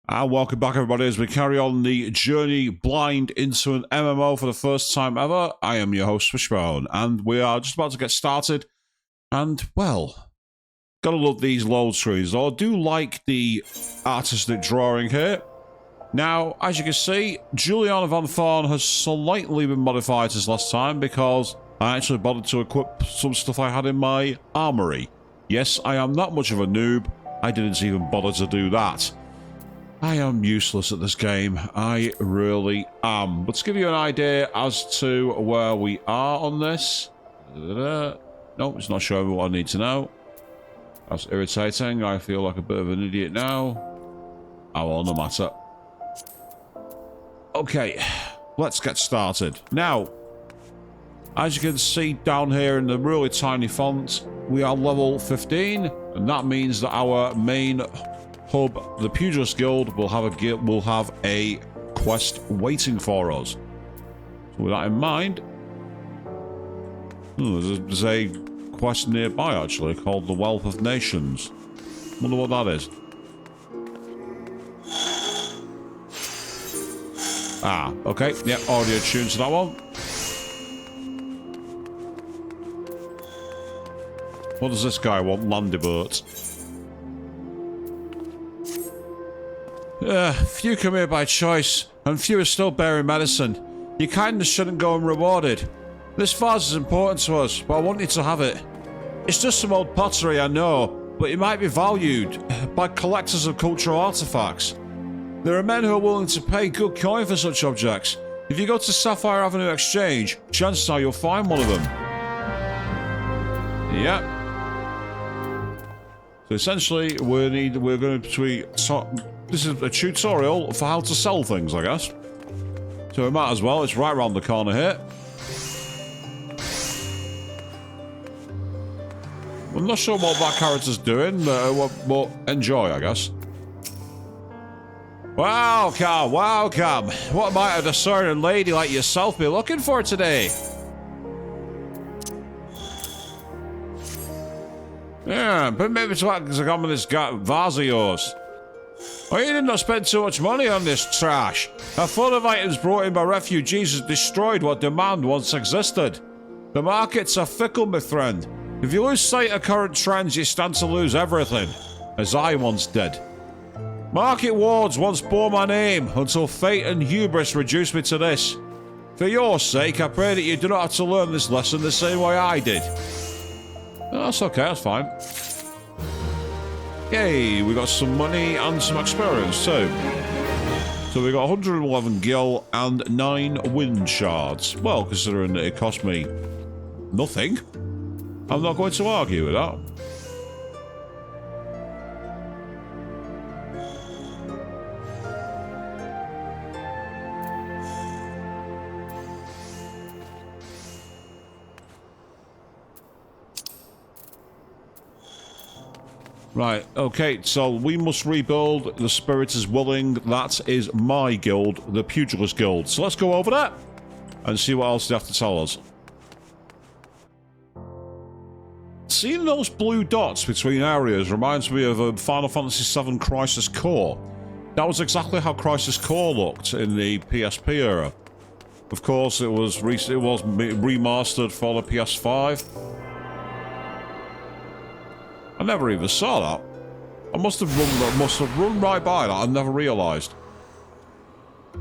And welcome back, everybody, as we carry on the journey blind into an MMO for the first time ever. I am your host, Reborn, and we are just about to get started. And, well, gotta love these load screens. I do like the artistic drawing here. Now, as you can see, Juliana Van Thorn has slightly been modified since last time because I actually bothered to equip some stuff I had in my armory. Yes, I am that much of a noob. I didn't even bother to do that. I am useless at this game. I really am. But to give you an idea as to where we are on this... No, it's not showing me what I need to know. That's irritating. I feel like a bit of an idiot now. Oh, well, no matter. Okay, let's get started. Now, as you can see down here in the really tiny font, we are level 15, and that means that our main hub, the Pugilist Guild, will have a quest waiting for us. So with that in mind, there's a quest nearby actually called the Wealth of Nations. Wonder what that is. Ah, okay. Yep, already attuned to that one. What does this guy want? Landibert. Few come here by choice, and few are still bearing medicine. Your kindness shouldn't go unrewarded. This vase is important to us, but I want you to have it. It's just some old pottery, I know, but it might be valued by collectors of cultural artifacts. There are men who are willing to pay good coin for such objects. If you go to Sapphire Avenue Exchange, chances are you'll find one of them. Yep. So essentially, we're going to this is a tutorial for how to sell things, I guess. So we might as well. It's right around the corner here. I'm not sure what that character's doing, but enjoy, I guess. Welcome, welcome. What might a discerning lady like yourself be looking for today? Yeah, but maybe to act as a common this vase of yours. Oh, you did not spend too much money on this trash. A flood of items brought in by refugees has destroyed what demand once existed. The markets are fickle, my friend. If you lose sight of current trends, you stand to lose everything, as I once did. Market wards once bore my name, until fate and hubris reduced me to this. For your sake, I pray that you do not have to learn this lesson the same way I did. Oh, that's okay, that's fine. Yay, we got some money and some experience too. So we got 111 gil and 9 wind shards. Well, considering that it cost me nothing, I'm not going to argue with that. Right, okay, so we must rebuild. The Spirit is Willing. That is my guild, the Pugilist Guild. So let's go over that and see what else they have to tell us. Seeing those blue dots between areas reminds me of Final Fantasy VII Crisis Core. That was exactly how Crisis Core looked in the PSP era. Of course, it was remastered for the PS5. I never even saw that. I must have run right by that and never realised.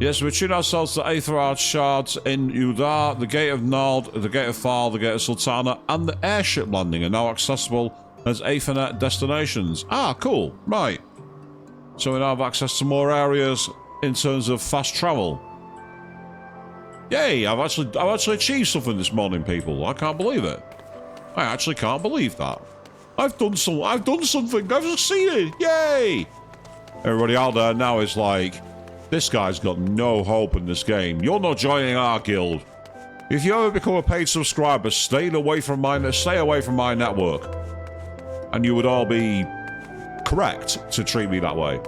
Yes, we tune ourselves to Aetherard Shards in Udar, the Gate of Nord, the Gate of Far, the Gate of Sultana, and the airship landing are now accessible as Aethernet destinations. Ah, cool. Right. So we now have access to more areas in terms of fast travel. Yay, I've actually achieved something this morning, people. I can't believe it. I actually can't believe that. I've done something. I've succeeded. Yay! Everybody out there now is like, this guy's got no hope in this game. You're not joining our guild. If you ever become a paid subscriber, stay away from my network. And you would all be correct to treat me that way.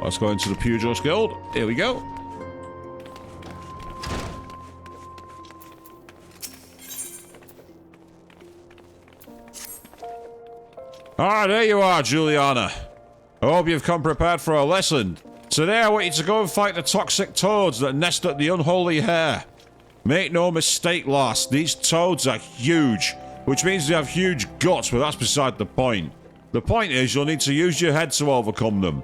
Let's go into the Pugilist Guild. Here we go. Ah, there you are, Juliana. I hope you've come prepared for a lesson. Today I want you to go and fight the toxic toads that nest at the unholy hair. Make no mistake, lass, these toads are huge, which means they have huge guts, but that's beside the point. The point is you'll need to use your head to overcome them.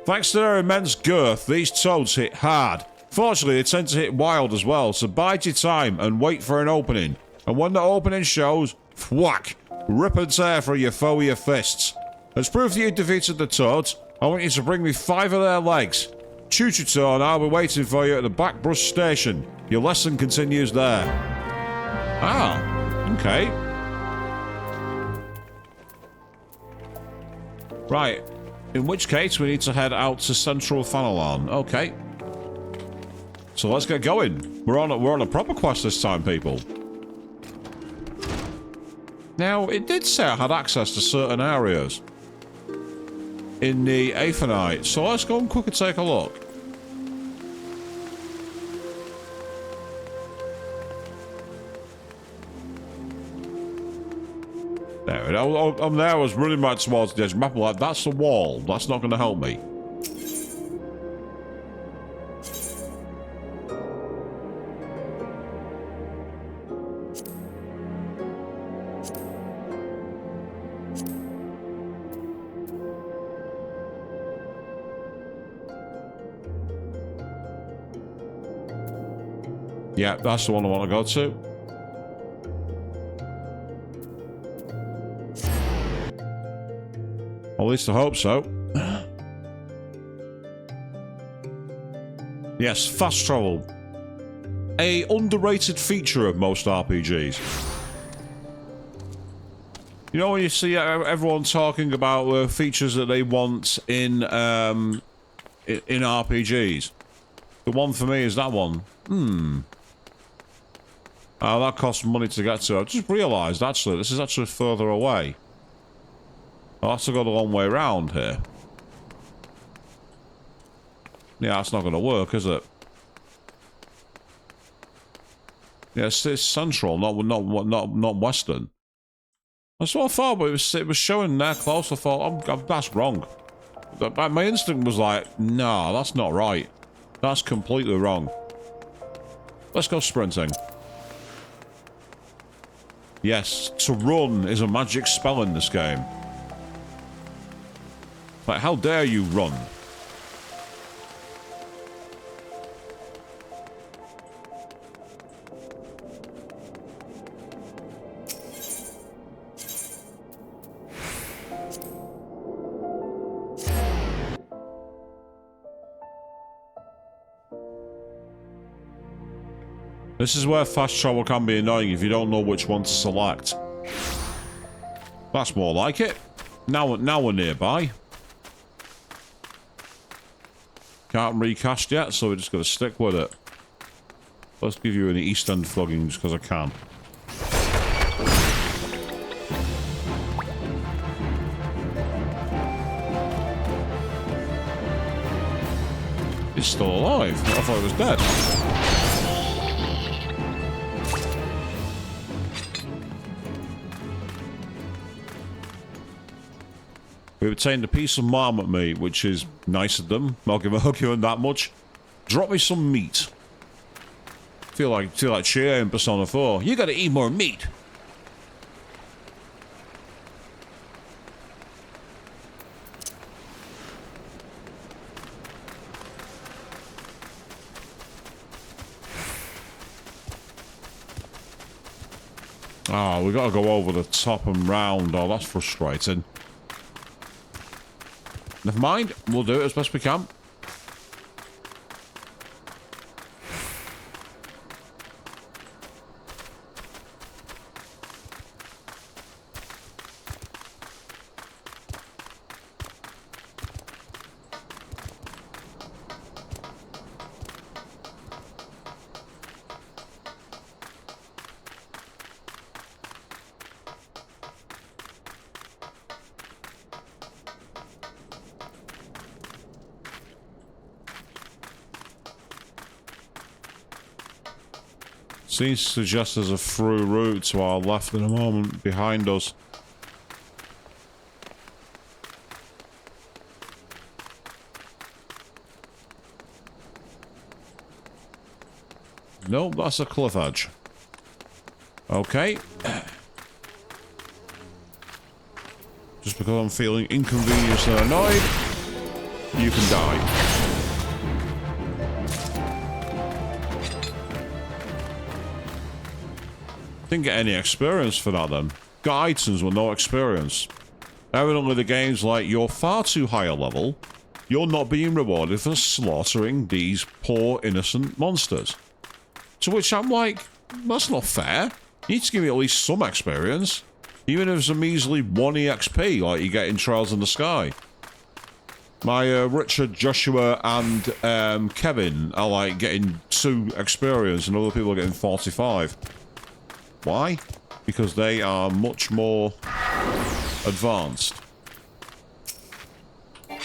Thanks to their immense girth, these toads hit hard. Fortunately, they tend to hit wild as well, so bide your time and wait for an opening. And when the opening shows, whack! Rip and tear through your foe with your fists. As proof that you defeated the toads, I want you to bring me 5 of their legs. Chuchuto and I'll be waiting for you at the back brush station. Your lesson continues there. Ah, okay. Right, in which case we need to head out to Central Fenelon. Okay. So let's get going. We're on a proper quest this time, people. Now, it did say I had access to certain areas in the Aethanite, so let's go and quickly take a look. There, I'm there, I was running right towards the edge of the map, like, that's the wall, that's not going to help me. Yeah, that's the one I want to go to. At least I hope so. Yes, fast travel. A underrated feature of most RPGs. You know when you see everyone talking about the features that they want in RPGs? The one for me is that one. Oh, that costs money to get to. I just realised, actually, this is actually further away. I'll have to go the long way around here. Yeah, that's not going to work, is it? Yeah, it's central, not western. That's what I thought, but it was showing there close. I thought, that's wrong. My instinct was like, no, that's not right. That's completely wrong. Let's go sprinting. Yes, to run is a magic spell in this game. Like, how dare you run? This is where fast travel can be annoying if you don't know which one to select. That's more like it. Now we're nearby. Can't recast yet, so we're just going to stick with it. Let's give you an East End flogging just because I can. It's still alive. I thought it was dead. We obtained a piece of marmot meat, which is nice of them. I'll give them that much. Drop me some meat. Feel like Chia in Persona 4. You gotta eat more meat. Oh, we gotta go over the top and round. Oh, that's frustrating. Never mind, we'll do it as best we can. Seems to suggest there's a through route to our left in a moment behind us. Nope, that's a cliff edge. Okay. Just because I'm feeling inconvenienced and annoyed, you can die. Didn't get any experience for that then. Got items with no experience. Evidently the game's like, you're far too high a level. You're not being rewarded for slaughtering these poor innocent monsters. To which I'm like, that's not fair. You need to give me at least some experience. Even if it's a measly 1 EXP like you get in Trials in the Sky. My Richard, Joshua and Kevin are like getting 2 experience and other people are getting 45. Why? Because they are much more advanced. But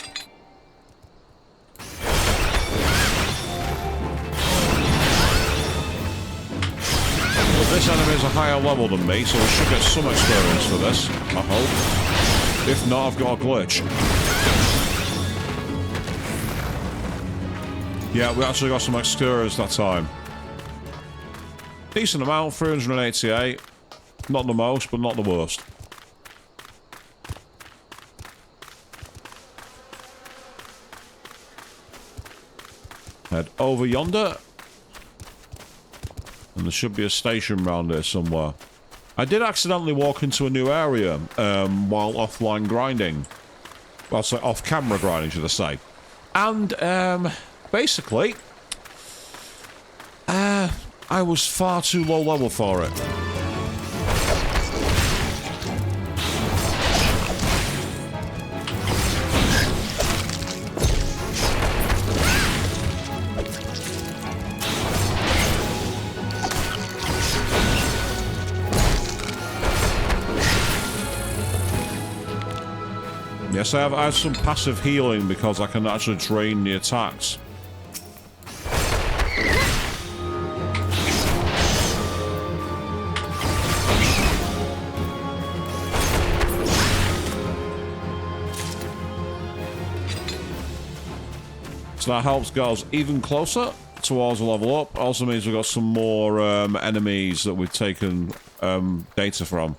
this enemy is a higher level than me, so I should get some experience for this, I hope. If not, I've got a glitch. Yeah, we actually got some experience that time. Decent amount, 388. Not the most, but not the worst. Head over yonder. And there should be a station around here somewhere. I did accidentally walk into a new area while offline grinding. Well, so off-camera grinding, should I say. And, basically... I was far too low level for it. Yes, I have some passive healing because I can actually drain the attacks. So that helps get us even closer towards a level up. Also means we've got some more enemies that we've taken data from.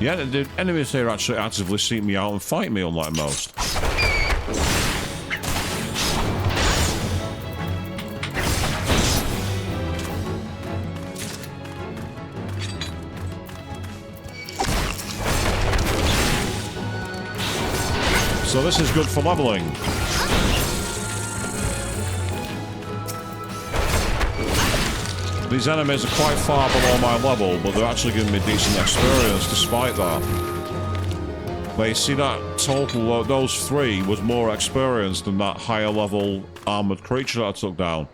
Yeah, the enemies here actually actively seek me out and fight me, unlike most. So this is good for leveling. These enemies are quite far below my level, but they're actually giving me decent experience despite that. But you see that total, those 3 was more experience than that higher level armoured creature that I took down.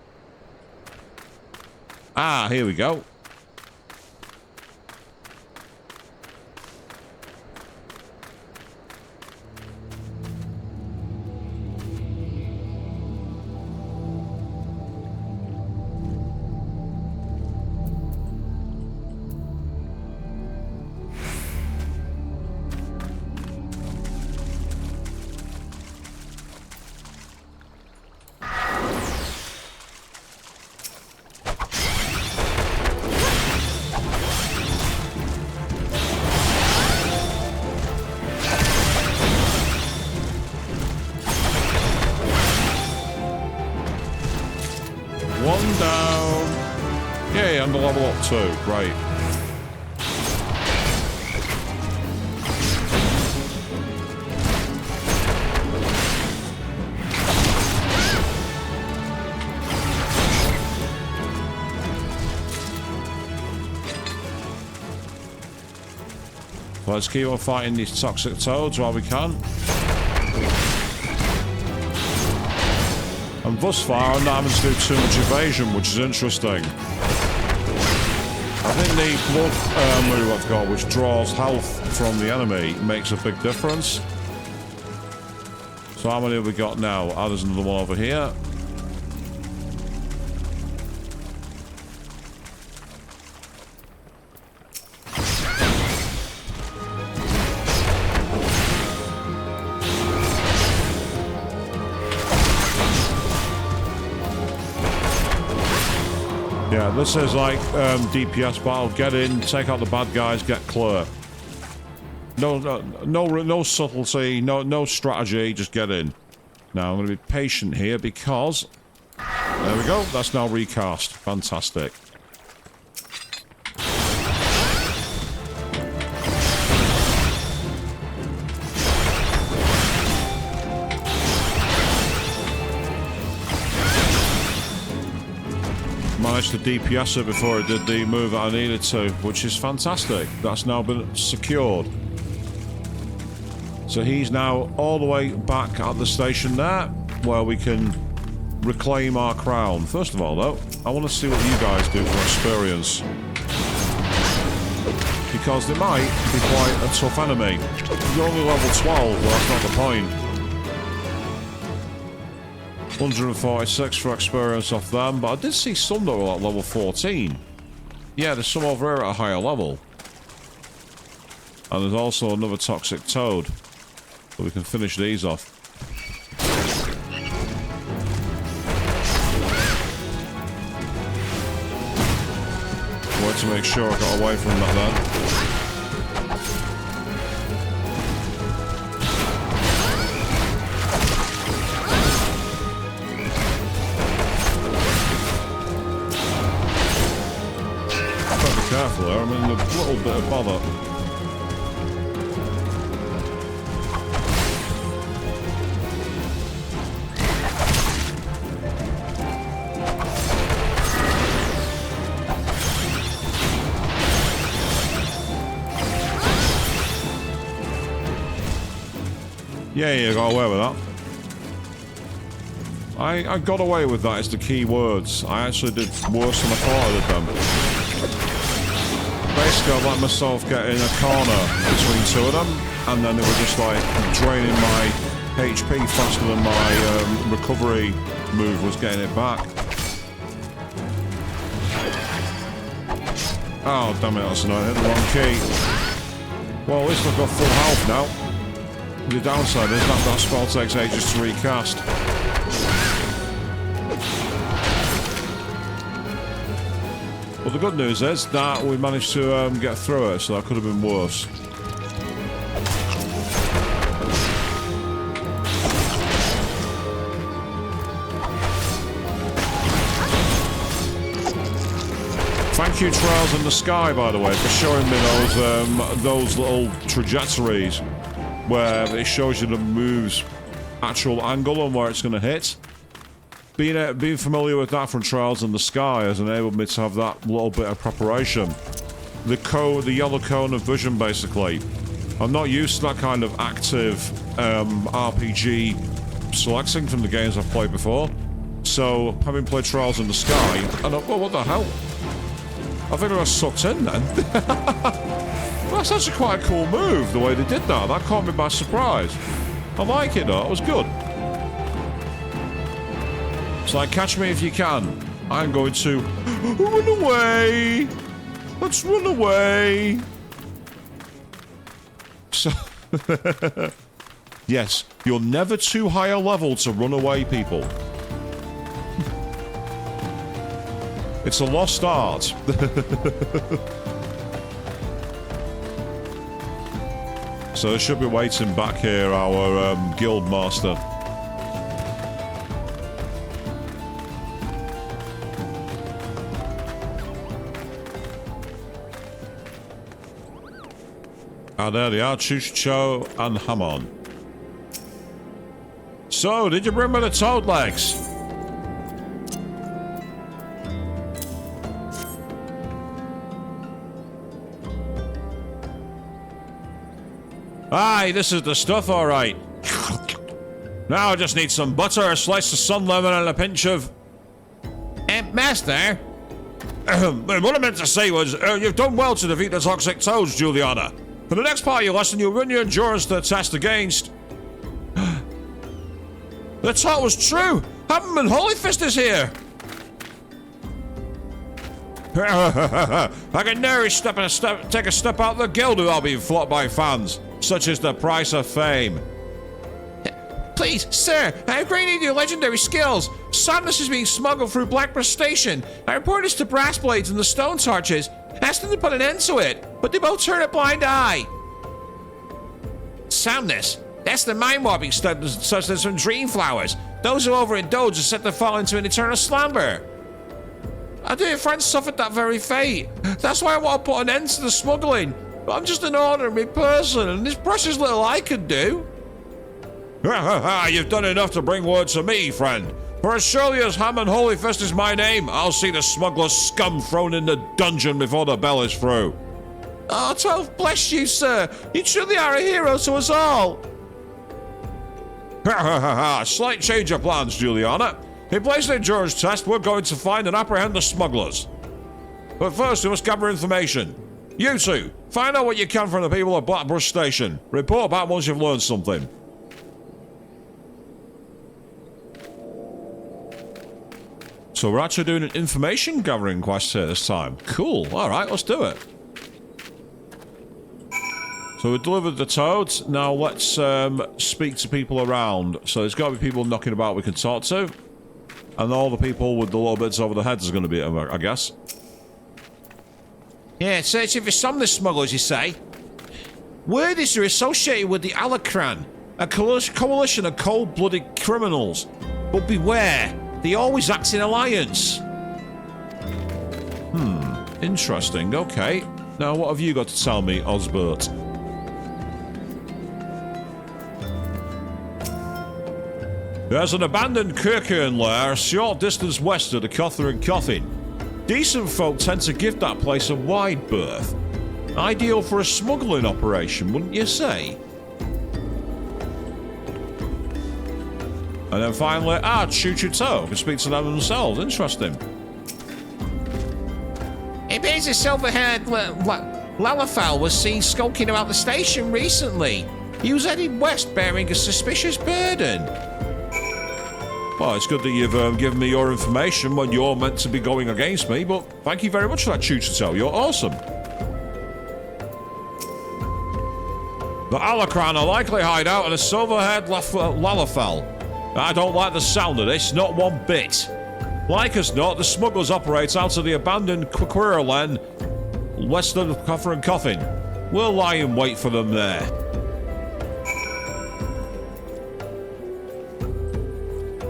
Ah, here we go. Too. Great. Let's keep on fighting these toxic toads while we can. And thus far, I'm not having to do too much evasion, which is interesting. I think the blood move I've got, which draws health from the enemy, makes a big difference. So how many have we got now? Ah, there's another one over here. Yeah, this is like DPS battle. Get in, take out the bad guys, get clear. No subtlety, no strategy, just get in. Now I'm going to be patient here because there we go. That's now recast. Fantastic. Managed to DPS it before it did the move that I needed to, which is fantastic. That's now been secured. So he's now all the way back at the station there, where we can reclaim our crown. First of all, though, I want to see what you guys do for experience. Because they might be quite a tough enemy. You're only level 12, but that's not the point. 146 for experience off them, but I did see some that were at level 14. Yeah, there's some over here at a higher level. And there's also another toxic toad. So we can finish these off. Wait to make sure I got away from that then. Careful there, I'm in a little bit of bother. Yeah, you got away with that. I got away with that is the key words. I actually did worse than I thought I did them. Basically, I let myself get in a corner between two of them, and then they were just like draining my HP faster than my recovery move was getting it back. Oh, damn it, that's annoying. I hit the wrong key. Well, at least I've got full health now. The downside is that spell takes ages to recast. But the good news is that we managed to get through it, so that could have been worse. Thank you, Trails in the Sky, by the way, for showing me those little trajectories where it shows you the move's actual angle and where it's going to hit. Being familiar with that from Trials in the Sky has enabled me to have that little bit of preparation. The yellow cone of vision, basically. I'm not used to that kind of active RPG selecting from the games I've played before. So, having played Trials in the Sky, and well, what the hell? I think I got sucked in then. That's actually quite a cool move, the way they did that. That caught me by surprise. I like it though, it was good. It's like, catch me if you can. I'm going to run away. Let's run away. So, yes, you're never too high a level to run away, people. It's a lost art. So they should be waiting back here, our guild master. Ah, there they are, Chucho and Hamon. So, did you bring me the toad legs? Aye, this is the stuff, all right. Now I just need some butter, a slice of sun lemon, and a pinch of... Master? What I meant to say was, you've done well to defeat the toxic toads, Juliana. For the next part of your lesson, you'll run your endurance to the test against... The talk was true! Hammond Holyfist is here! I can nearly take a step out of the guild without being flocked by fans. Such is the price of fame. Please, sir, I upgrade need your legendary skills. Sadness is being smuggled through Blackborough Station. I report this to Brass Blades and the Stone Torches. Ask them to put an end to it, but they both turn a blind eye. Soundness? That's the mind-warping substance from Dream Flowers. Those who overindulge are set to fall into an eternal slumber. Our dear friends suffered that very fate. That's why I want to put an end to the smuggling. But I'm just an ordinary person, and there's precious little I can do. You've done enough to bring word to me, friend. For as surely as Hammond Holyfist is my name, I'll see the smuggler's scum thrown in the dungeon before the bell is through. Oh, 12 bless you, sir. You truly are a hero to us all. Slight change of plans, Juliana. In place of the endurance test, we're going to find and apprehend the smugglers. But first, we must gather information. You two, find out what you can from the people at Blackborough Station. Report back once you've learned something. So we're actually doing an information gathering quest here this time. Cool. Alright, let's do it. So we delivered the toads. Now let's speak to people around. So there's got to be people knocking about we can talk to. And all the people with the little bits over the heads is going to be, I guess. Yeah, searching for some of the smugglers, you say? Word is they're associated with the Alacran, a coalition of cold-blooded criminals. But beware, they always act in alliance. Interesting. Okay. Now what have you got to tell me, Osbert? There's an abandoned Kirkian lair a short distance west of the Cother and Coffin. Decent folk tend to give that place a wide berth. Ideal for a smuggling operation, wouldn't you say? And then finally, Chuchuto can speak to them themselves. Interesting. It appears a silver-haired Lalafal was seen skulking about the station recently. He was heading west bearing a suspicious burden. Well, it's good that you've given me your information when you're meant to be going against me, but thank you very much for that, Chuchuto. You're awesome. The Alacran are likely hide out in a silver-haired Lalafal. I don't like the sound of this, not one bit. Like as not, the smugglers operate out of the abandoned Quirlen west of the Coffer and Coffin. We'll lie in wait for them there.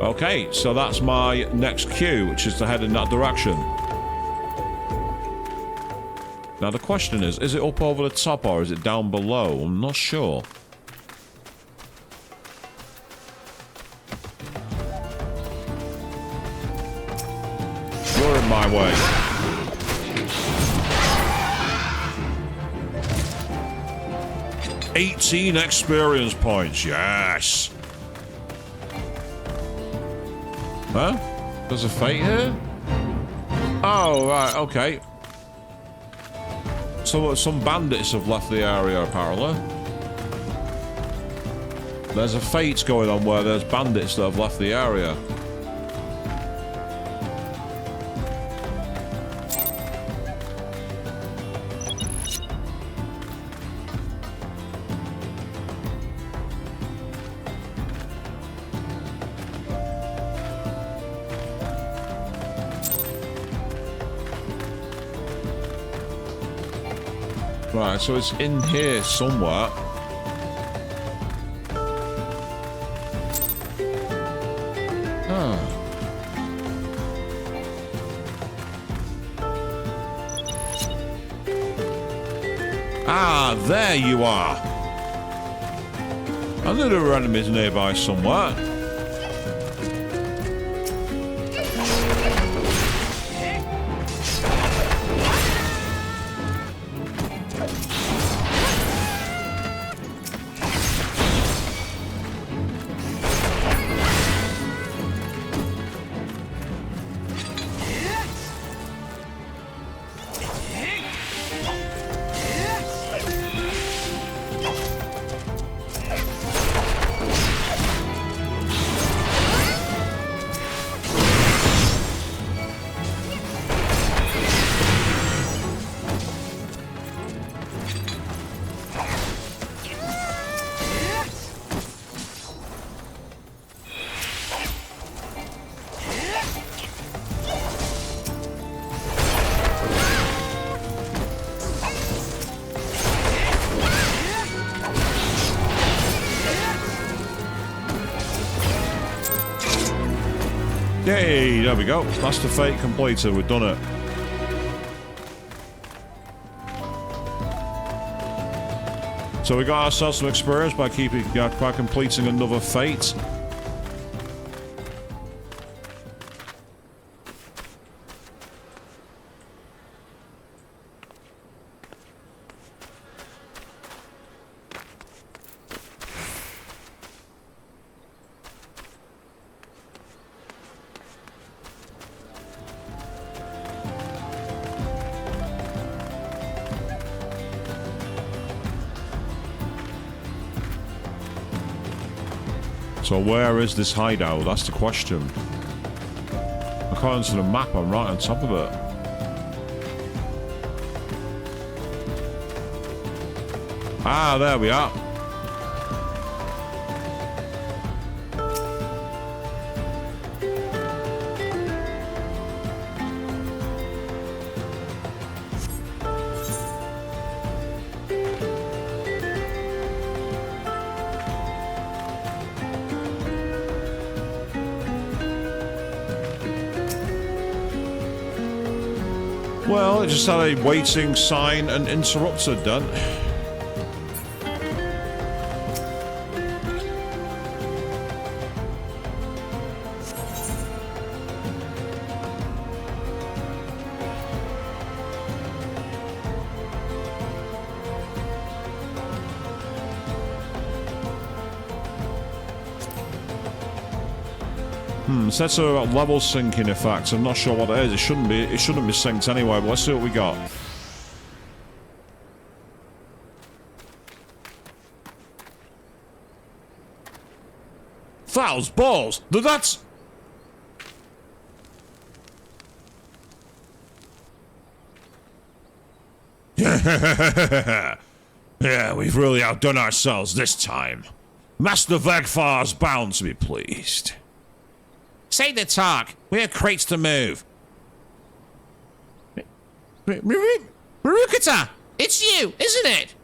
Okay, so that's my next cue, which is to head in that direction. Now the question is it up over the top or is it down below? I'm not sure. You're in my way. $18 experience points, yes! Huh? There's a fate here? Oh, right, okay. So some bandits have left the area, apparently. There's a fate going on where there's bandits that have left the area. Right, so it's in here somewhere. Ah, there you are. I knew there were enemies nearby somewhere. Yay, there we go. Master Fate completed. We've done it. So we got ourselves some experience by completing another fate. So where is this hideout? That's the question. According to the map, I'm right on top of it. Ah, there we are. Well, it just had a waiting sign and interrupted done. It says something about level syncing effect. I'm not sure what it is. It shouldn't be synced anyway, but let's see what we got. Fouls, balls! That's... Yeah, we've really outdone ourselves this time. Master Vegfar's bound to be pleased. Say the talk. We have crates to move. Marukata! It's you, isn't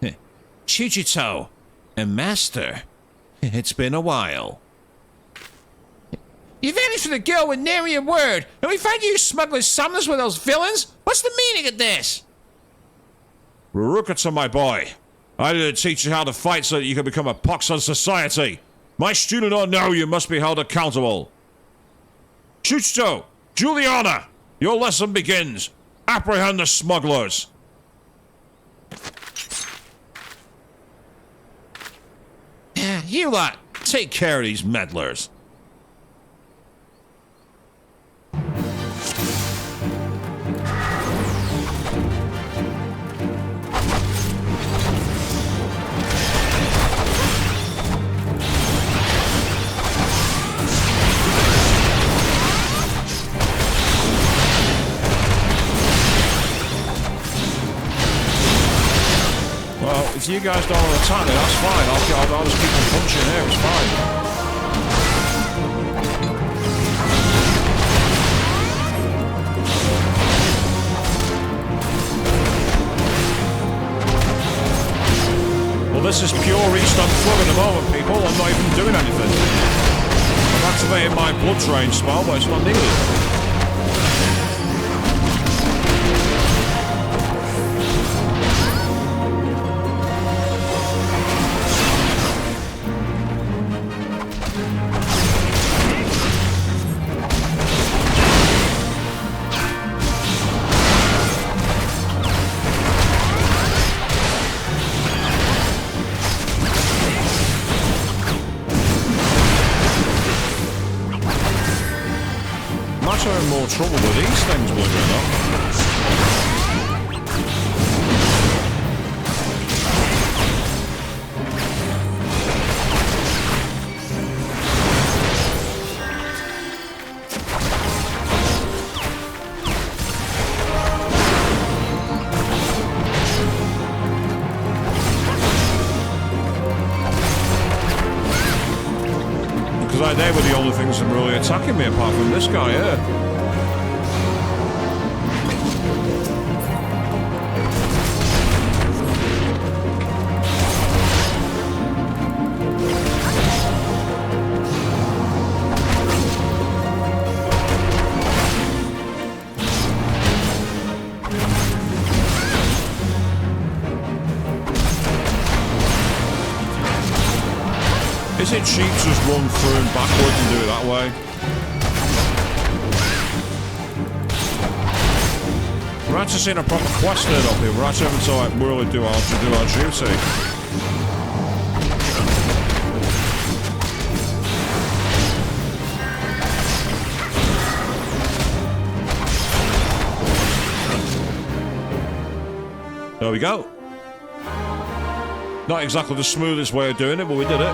it? Chujito, a master. It's been a while. You vanished from the girl with nary a word, and we find you smuggling summoners with those villains? What's the meaning of this? Rurukata, my boy. I didn't teach you how to fight so that you can become a pox on society. My student or no, you must be held accountable. Chujito, Juliana, your lesson begins. Apprehend the smugglers. You lot, take care of these meddlers. If you guys don't want to attack me, that's fine. I'll just keep on punching here, it's fine. Well, this is pure restart flood at the moment, people. I'm not even doing anything. I've activated my blood drain spell, but it's not needed. I'm in more trouble with these things, believe it or not. Because they were the only things that were really attacking me apart from this guy here. Is it cheap to just run through and backwards and do it that way? We're actually seeing a proper quest there up here. We're actually having to like really do our duty. There we go. Not exactly the smoothest way of doing it, but we did it.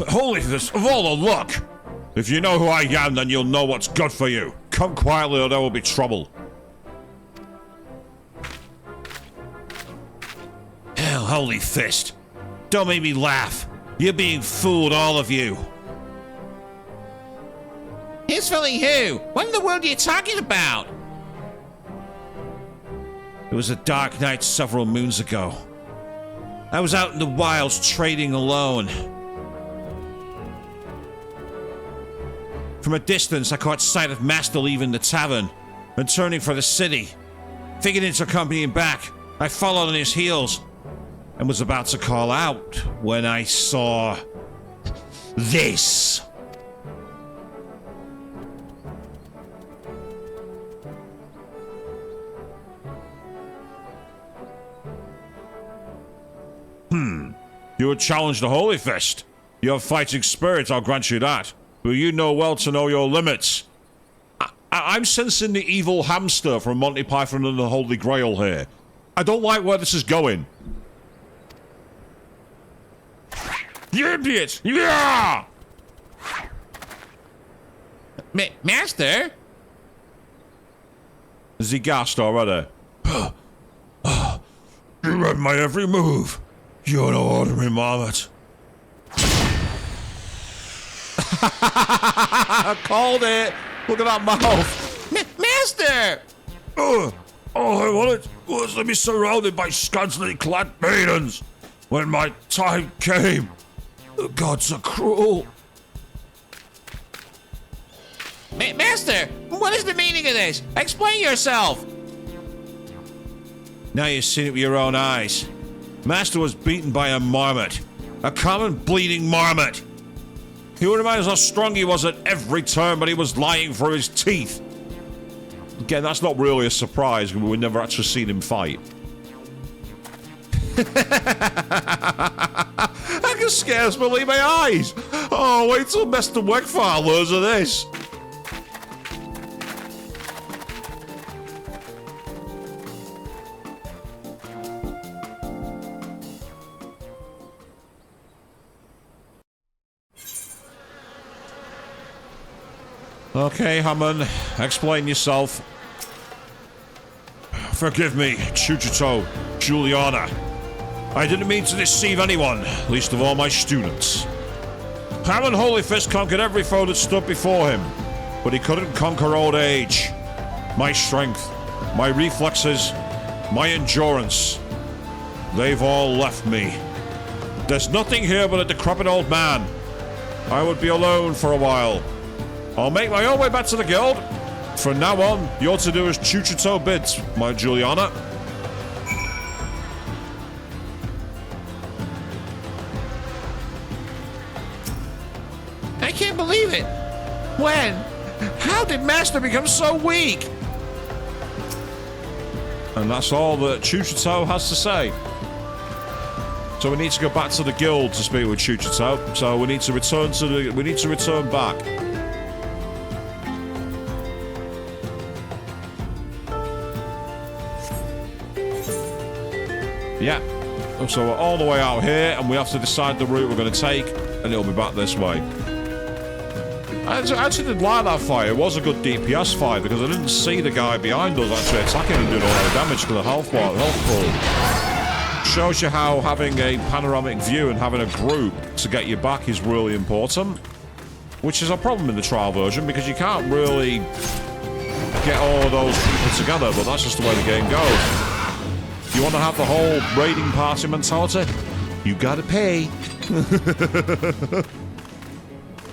Holy, this of all the luck! If you know who I am, then you'll know what's good for you. Come quietly or there will be trouble. Hell, holy fist. Don't make me laugh. You're being fooled, all of you. He's fooling who? What in the world are you talking about? It was a dark night several moons ago. I was out in the wilds trading alone. From a distance, I caught sight of Master leaving the tavern and turning for the city. Figuring to accompany him back, I followed on his heels and was about to call out when I saw this. You would challenge the Holy Fist. You have fighting spirit, I'll grant you that. But you know well to know your limits. I'm sensing the evil hamster from Monty Python and the Holy Grail here. I don't like where this is going. You idiot! Yeah! Master? Is he gassed already? You read my every move. You're no ordinary marmot. I called it! Look at that mouth! Master! All I wanted was to be surrounded by scantily clad maidens. When my time came, the gods are cruel. Master, what is the meaning of this? Explain yourself! Now you've seen it with your own eyes. Master was beaten by a marmot. A common bleeding marmot. He would remind us how strong he was at every turn, but he was lying for his teeth. Again, that's not really a surprise, because we've never actually seen him fight. I can scarce believe my eyes. Oh, wait till Mr. Wakefield learns of this. Okay, Hammond, explain yourself. Forgive me, Chuchito, Juliana. I didn't mean to deceive anyone, least of all my students. Hammond Holy Fist conquered every foe that stood before him, but he couldn't conquer old age. My strength, my reflexes, my endurance, they've all left me. There's nothing here but a decrepit old man. I would be alone for a while. I'll make my own way back to the guild. From now on, you're to do as Chuchito bids, my Juliana. I can't believe it. When? How did Master become so weak? And that's all that Chuchito has to say. So we need to go back to the guild to speak with Chuchito. So we need to return to the. We need to return back. Yeah, so we're all the way out here, and we have to decide the route we're going to take, and it'll be back this way. I actually did like that fight. It was a good DPS fight, because I didn't see the guy behind us actually attacking and doing a lot of damage to the health pool. Shows you how having a panoramic view and having a group to get you back is really important, which is a problem in the trial version, because you can't really get all of those people together, but that's just the way the game goes. You want to have the whole raiding party mentality? You gotta pay.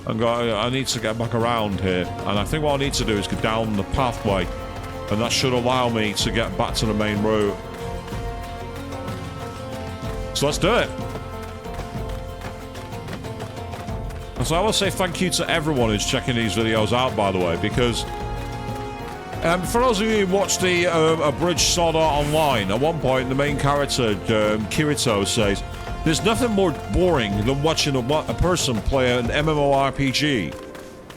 I need to get back around here. And I think what I need to do is go down the pathway. And that should allow me to get back to the main route. So let's do it. So I will say thank you to everyone who's checking these videos out, by the way, because for those of you who watched the Abridged Sword Art Online, at one point the main character, Kirito, says, "There's nothing more boring than watching a person play an MMORPG."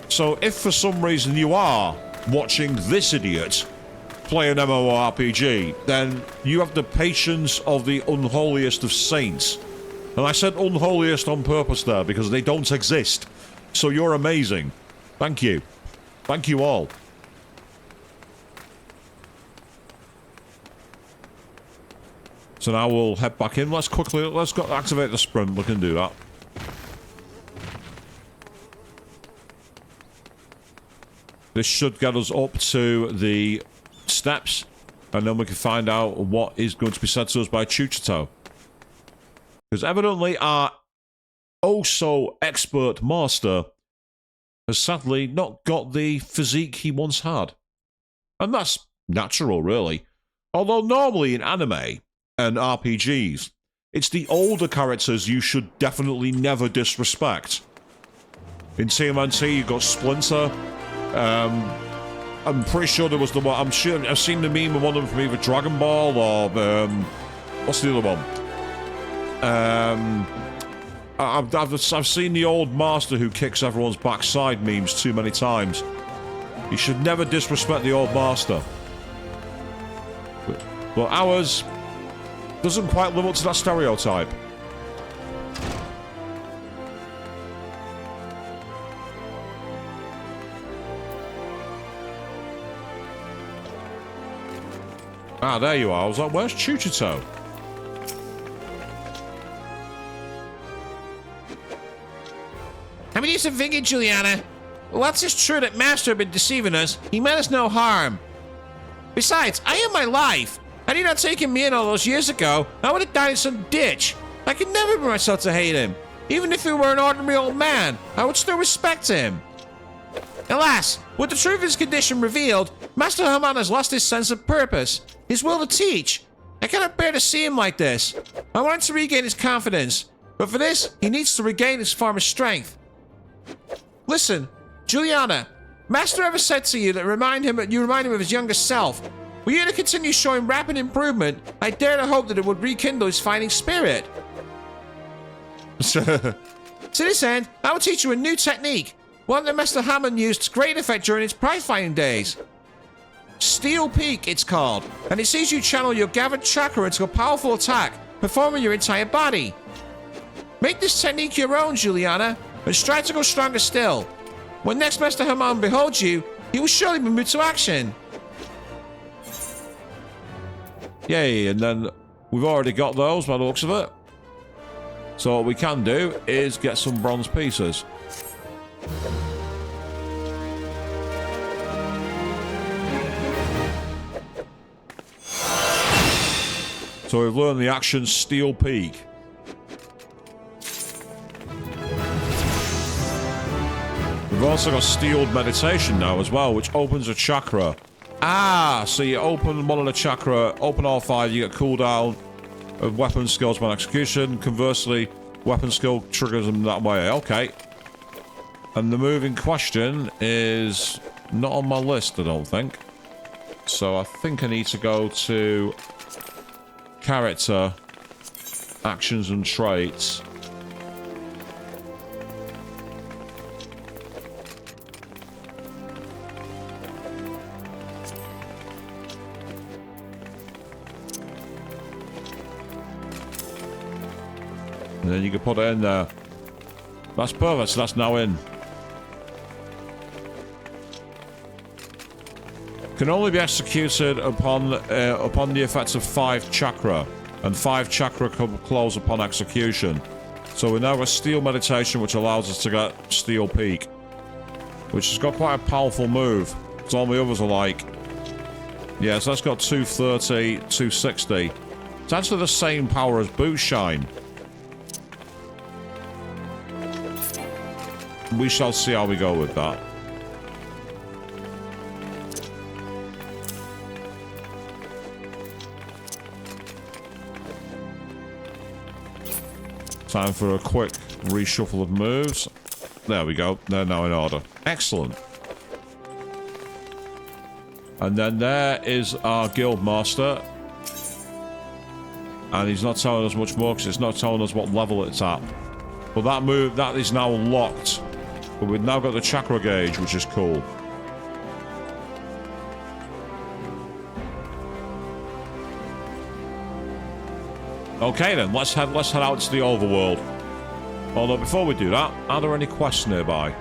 So if for some reason you are watching this idiot play an MMORPG, then you have the patience of the unholiest of saints. And I said unholiest on purpose there, because they don't exist. So you're amazing. Thank you. Thank you all. So now we'll head back in. Let's go activate the sprint. We can do that. This should get us up to the steps, and then we can find out what is going to be said to us by Chuchito. Because evidently our oh-so-expert master has sadly not got the physique he once had. And that's natural, really. Although normally in anime and RPGs, it's the older characters you should definitely never disrespect. In TMNT, you got Splinter. I'm pretty sure there was the one. I'm sure I've seen the meme of one of them from either Dragon Ball or what's the other one? I've seen the old master who kicks everyone's backside memes too many times. You should never disrespect the old master. But ours doesn't quite live up to that stereotype. Ah, there you are. I was like, where's Chuchito? I mean, he's a figure, Juliana. Once it's true that Master had been deceiving us, he meant us no harm. Besides, I am my life. Had he not taken me in all those years ago, I would have died in some ditch. I could never bring myself to hate him. Even if he were an ordinary old man, I would still respect him. Alas, with the truth of his condition revealed, Master Haman has lost his sense of purpose, his will to teach. I cannot bear to see him like this. I want him to regain his confidence, but for this, he needs to regain his former strength. Listen, Juliana, Master ever said to you that you remind him of his younger self? Were you to continue showing rapid improvement, I dare to hope that it would rekindle his fighting spirit. To this end, I will teach you a new technique, one that Master Hammond used to great effect during his prize fighting days. Steel Peak, it's called, and it sees you channel your gathered chakra into a powerful attack, performing your entire body. Make this technique your own, Juliana, and strive to go stronger still. When next Master Hammond beholds you, he will surely be moved to action. Yay, and then we've already got those by the looks of it. So what we can do is get some bronze pieces. So we've learned the action Steel Peak. We've also got Steeled Meditation now as well, which opens a chakra. Ah, so you open one of the chakra, open all five, you get cooldown of weapon skills upon execution. Conversely, weapon skill triggers them that way. Okay. And the move in question is not on my list, I don't think. So I think I need to go to character, actions and traits. And then you can put it in there. That's perfect, so that's now in. Can only be executed upon the effects of 5 chakra, and 5 chakra close upon execution. So we now have Steel Meditation, which allows us to get Steel Peak, which has got quite a powerful move. So all the others are like, yeah, so that's got 230, 260. It's actually the same power as Boot Shine. we shall see how we go with that. Time for a quick reshuffle of moves. There we go. They're now in order. Excellent. And then there is our guild master. And he's not telling us much more because it's not telling us what level it's at. But that move, that is now locked. But we've now got the chakra gauge, which is cool. Okay then, let's head out to the overworld. Although before we do that, are there any quests nearby?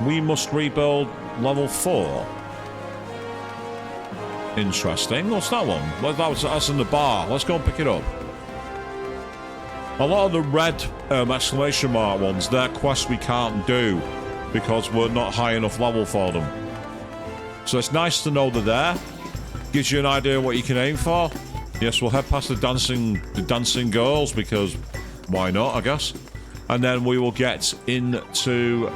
We must rebuild level 4. Interesting. What's that one? That's in the bar. Let's go and pick it up. A lot of the red exclamation mark ones, they're quests we can't do because we're not high enough level for them. So it's nice to know they're there. Gives you an idea of what you can aim for. Yes, we'll head past the dancing girls because why not, I guess. And then we will get into...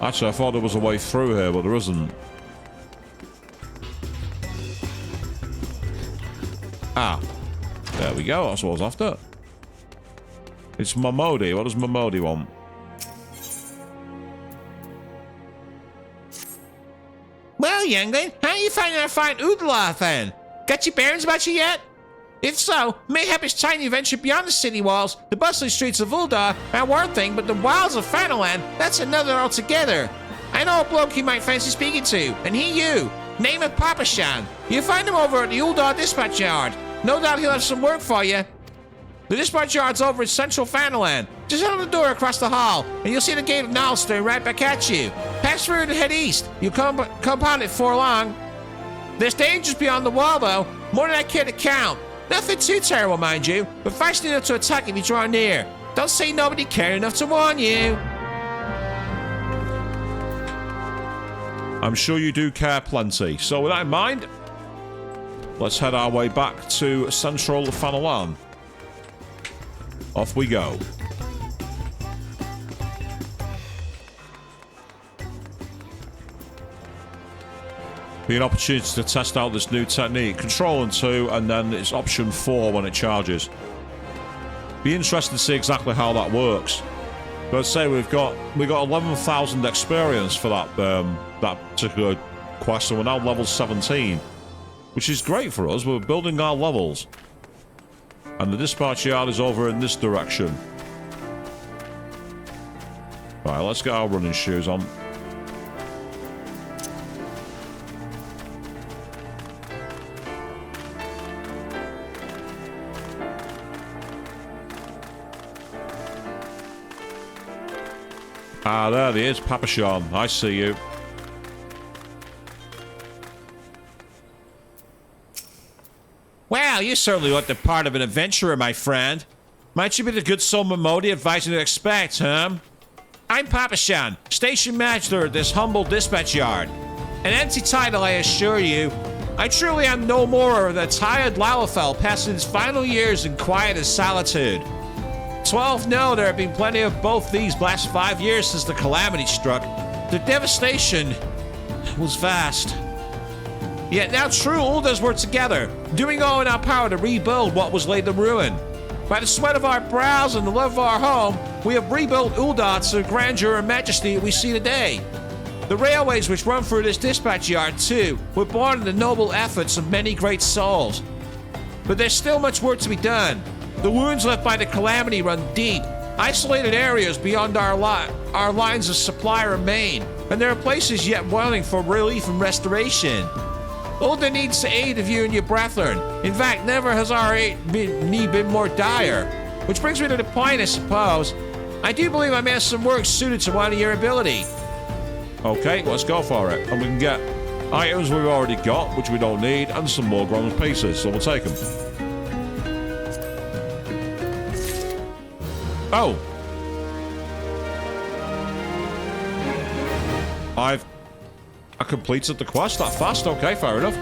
Actually, I thought there was a way through here, but there isn't. Ah. There we go. That's what I was after. It's Momodi. What does Momodi want? Well, youngling, how are you finding our fine Oodla then? Got your bearings about you yet? If so, mayhap it's time you venture beyond the city walls. The bustling streets of Uldar are one thing, but the wilds of Fanaland, that's another altogether. I know a bloke you might fancy speaking to, and he you. Name it Papashan. You'll find him over at the Uldar Dispatch Yard. No doubt he'll have some work for you. The dispatch yard's over in central Fanaland. Just out the door across the hall, and you'll see the gate of Nile staring right back at you. Pass through and head east. You'll compound it before long. There's dangers beyond the wall, though. More than I care to count. Nothing too terrible, mind you, but feisty enough to attack if you draw near. Don't say nobody cared enough to warn you. I'm sure you do care plenty. So with that in mind, let's head our way back to central Fanalan. Off we go. Be an opportunity to test out this new technique. Control and 2, and then it's option 4 when it charges. Be interested to see exactly how that works. But say we got 11,000 experience for that particular quest, and we're now level 17, which is great for us. We're building our levels, and the dispatch yard is over in this direction. Right, let's get our running shoes on. Ah, there he is, Papashan. I see you. Well, you certainly look the part of an adventurer, my friend. Might you be the good soul Momodi advising to expect, huh? I'm Papashan, station master at this humble dispatch yard. An empty title, I assure you. I truly am no more than a tired Lalafell passing his final years in quiet and solitude. 12 know there have been plenty of both these last 5 years since the calamity struck. The devastation was vast. Yet now true Uldars were together, doing all in our power to rebuild what was laid to ruin. By the sweat of our brows and the love of our home, we have rebuilt Uldar to the grandeur and majesty we see today. The railways which run through this dispatch yard, too, were born in the noble efforts of many great souls. But there's still much work to be done. The wounds left by the calamity run deep. Isolated areas beyond our lines of supply remain, and there are places yet wanting for relief and restoration. Ulda needs the aid of you and your brethren. In fact, never has our need been more dire. Which brings me to the point, I suppose. I do believe I made some work suited to one of your ability. Okay, let's go for it. And we can get items we've already got, which we don't need, and some more bronze pieces, so we'll take them. Oh! I completed the quest that fast. Okay, fair enough.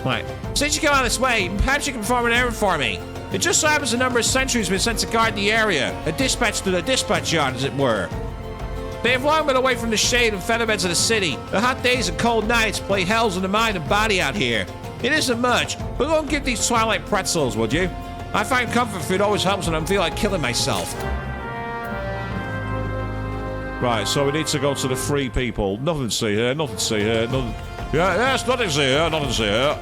Right. Since you go on this way, perhaps you can perform an errand for me. It just so happens a number of sentries have been sent to guard the area, a dispatch to the dispatch yard, as it were. They have long been away from the shade and featherbeds of the city. The hot days and cold nights play hells in the mind and body out here. It isn't much, but don't give these Twilight pretzels, would you? I find comfort food always helps when I feel like killing myself. Right, so we need to go to the free people. Nothing to see here, nothing to see here, nothing... Yeah, yes, nothing to see here, nothing to see here.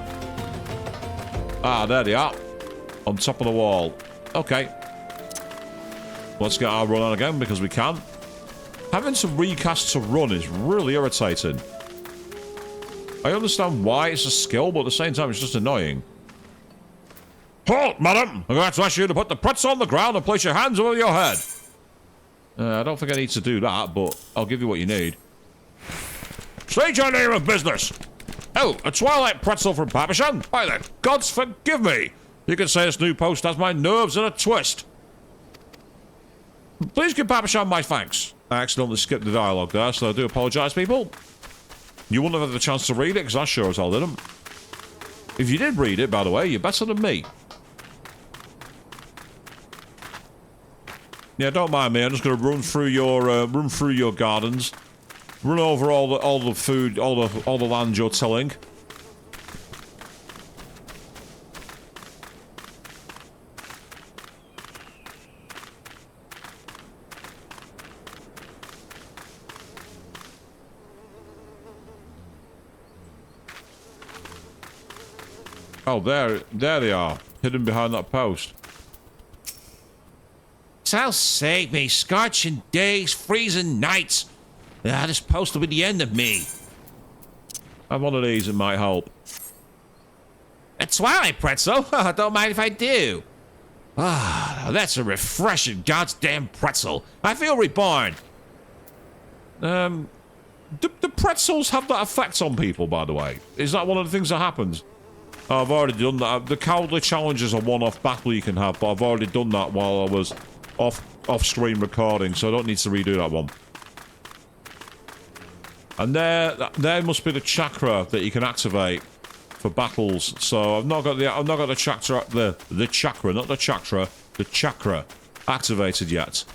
Ah, there they are. On top of the wall. Okay. Let's get our run on again, because we can. Having to recast to run is really irritating. I understand why it's a skill, but at the same time, it's just annoying. Halt, madam! I'm going to have to ask you to put the pretzel on the ground and place your hands over your head. I don't think I need to do that, but I'll give you what you need. State your name of business! Oh, a Twilight pretzel from Papashan? Why then, gods forgive me! You can say this new post has my nerves in a twist. Please give Papashan my thanks. I accidentally skipped the dialogue there, so I do apologise, people. You wouldn't have had the chance to read it, because I sure as hell didn't. If you did read it, by the way, you're better than me. Yeah, don't mind me. I'm just going to run through your gardens, run over all the food, all the land you're tilling. Oh, there they are, hidden behind that post. So save me, scorching days, freezing nights. This post will be the end of me. Have one of these, it might help. A Twilight pretzel? Don't mind if I do. That's a refreshing goddamn pretzel. I feel reborn. The pretzels have that effect on people, by the way. Is that one of the things that happens? Oh, I've already done that. The cowardly challenge is a one-off battle you can have, but I've already done that while I was off-screen recording, so I don't need to redo that one. And there must be the chakra that you can activate for battles. So I've not got the chakra, the chakra, not the chakra, the chakra activated yet.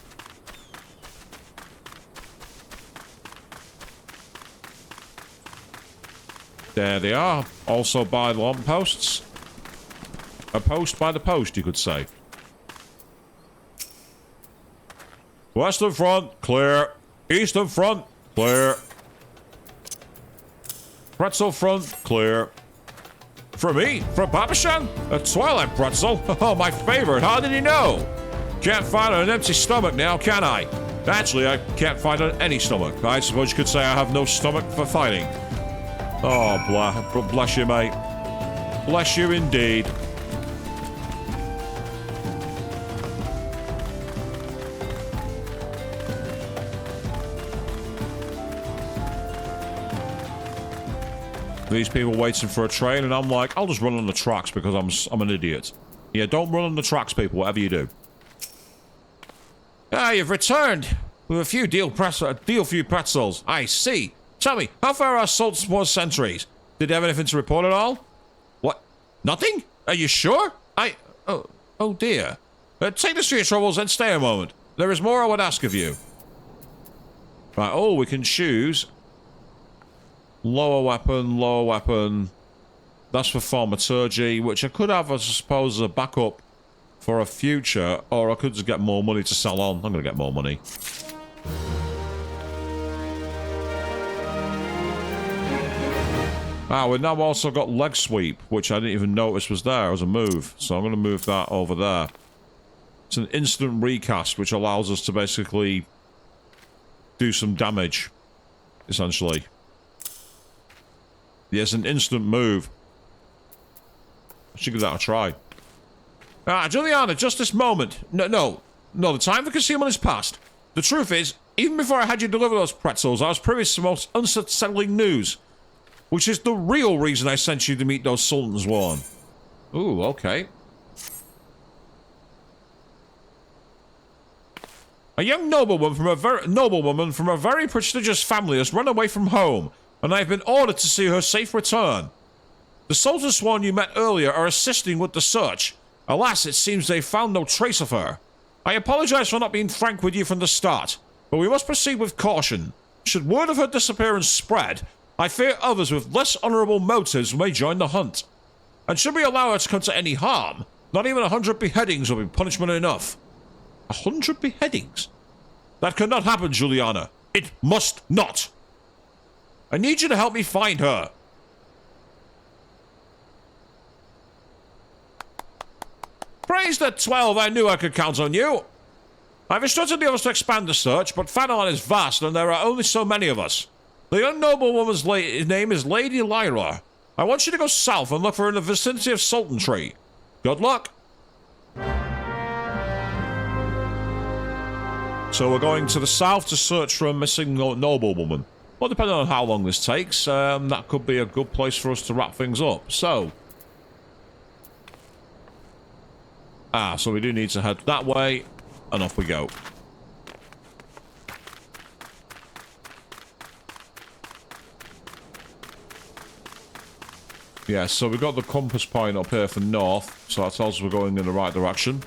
There they are. Also by the lampposts. A post by the post, you could say. Western front, clear. Eastern front, clear. Pretzel front, clear. For me? From Papashan? A Twilight pretzel? Oh, my favorite. How did you know? Can't find it on an empty stomach now, can I? Actually, I can't find it on any stomach. I suppose you could say I have no stomach for fighting. Oh, bless you, mate. Bless you indeed. These people waiting for a train, and I'm like, I'll just run on the tracks because I'm an idiot. Yeah, don't run on the tracks, people, whatever you do. You've returned with a few deal few pretzels. I see. Tell me, how far are Saltspore sentries? Did they have anything to report at all? What? Nothing? Are you sure? Oh dear. Take this for your troubles and stay a moment. There is more I would ask of you. Right, oh, we can choose. Lower weapon. That's for thaumaturgy, which I could have, I suppose, as a backup for a future, or I could just get more money to sell on. I'm going to get more money. We've now also got leg sweep, which I didn't even notice was there as a move. So I'm going to move that over there. It's an instant recast, which allows us to basically do some damage, essentially. Yes, an instant move. I should give that a try. Juliana, just this moment. No, the time for concealment is past. The truth is, even before I had you deliver those pretzels, I was privy to some most unsettling news. Which is the real reason I sent you to meet those Sultans, Warren. Ooh, okay. A young noblewoman from a very prestigious family has run away from home, and I have been ordered to see her safe return. The Sultan Sworn you met earlier are assisting with the search. Alas, it seems they found no trace of her. I apologize for not being frank with you from the start, but we must proceed with caution. Should word of her disappearance spread, I fear others with less honourable motives may join the hunt. And should we allow her to come to any harm, not even 100 beheadings will be punishment enough. 100 beheadings? That cannot happen, Juliana. It must not. I need you to help me find her. Praise the 12, I knew I could count on you. I've instructed the others to expand the search, but Fanalan is vast and there are only so many of us. The young noblewoman's name is Lady Lyra. I want you to go south and look for her in the vicinity of Sultan Tree. Good luck. So we're going to the south to search for a missing noblewoman. Well, depending on how long this takes, that could be a good place for us to wrap things up. So we do need to head that way, and off we go. Yeah, so we've got the compass point up here for north, so that tells us we're going in the right direction.